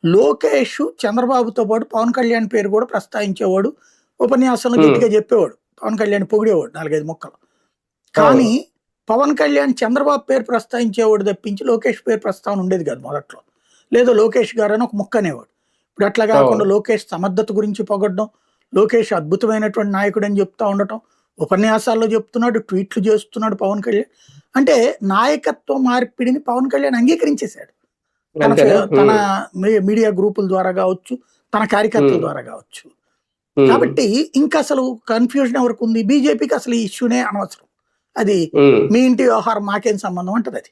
లోకేష్ చంద్రబాబుతో పాటు పవన్ కళ్యాణ్ పేరు కూడా ప్రస్తావించేవాడు. ఉపన్యాసంలో గట్టిగా చెప్పేవాడు. పవన్ కళ్యాణ్ పొగిడేవాడు 4, 5 ముక్కలు. కానీ పవన్ కళ్యాణ్ చంద్రబాబు పేరు ప్రస్తావించేవాడు తప్పించి లోకేష్ పేరు ప్రస్తావన ఉండేది కాదు మొదట్లో. లేదో లోకేష్ గారు అని ఒక ముక్క అనేవాడు. ఇప్పుడు అట్లా కాకుండా లోకేష్ సమర్థత గురించి పొగడ్డం, లోకేష్ అద్భుతమైనటువంటి నాయకుడు అని చెప్తా ఉండటం, ఉపన్యాసాల్లో చెప్తున్నాడు, ట్వీట్లు చేస్తున్నాడు పవన్ కళ్యాణ్. అంటే నాయకత్వ మార్పిడిని పవన్ కళ్యాణ్ అంగీకరించేశాడు. తన మీడియా గ్రూపుల ద్వారా కావచ్చు, తన కార్యకర్తల ద్వారా కావచ్చు. కాబట్టి ఇంకా అసలు కన్ఫ్యూజన్ ఎవరికి ఉంది? బీజేపీకి అసలు ఈ ఇష్యూనే అనవసరం. అది మీ ఇంటి వ్యవహారం మాకేం సంబంధం అంటది అది.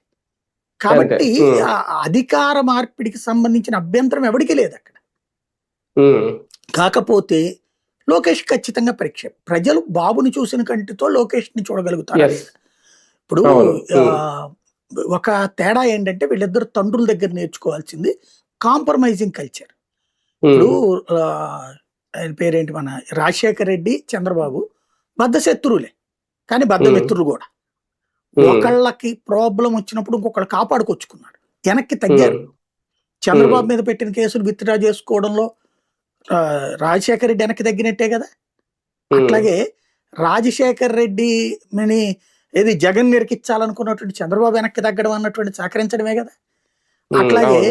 కాబట్టి అధికార మార్పిడికి సంబంధించిన అభ్యంతరం ఎవరికి లేదు అక్కడ. కాకపోతే లోకేష్ ఖచ్చితంగా పరీక్ష. ప్రజలు బాబుని చూసిన కంటితో లోకేష్ ని చూడగలుగుతారు. ఇప్పుడు ఒక తేడా ఏంటంటే వీళ్ళిద్దరు తండ్రుల దగ్గర నేర్చుకోవాల్సింది కాంప్రమైజింగ్ కల్చర్. ఇప్పుడు ఆయన పేరేంటి, మన రాజశేఖర్ రెడ్డి, చంద్రబాబు బద్ధ శత్రువులే కానీ బద్ధ మిత్రులు కూడా. ఒకళ్ళకి ప్రాబ్లం వచ్చినప్పుడు ఇంకొకళ్ళు కాపాడుకొచ్చుకున్నాడు, వెనక్కి తగ్గారు. చంద్రబాబు మీద పెట్టిన కేసులు విత్డ్రా చేసుకోవడంలో రాజశేఖర్ రెడ్డి వెనక్కి తగ్గినట్టే కదా. అట్లాగే రాజశేఖర్ రెడ్డిని ఏది జగన్ నిరికించాలనుకున్నటువంటి చంద్రబాబు వెనక్కి తగ్గడం అన్నటువంటి సహకరించడమే కదా. అట్లాగే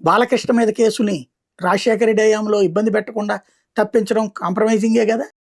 బాలకృష్ణ మీద కేసుని రాజశేఖర రెడ్డి హయాంలో ఇబ్బంది పెట్టకుండా తప్పించడం కాంప్రమైజింగే కదా.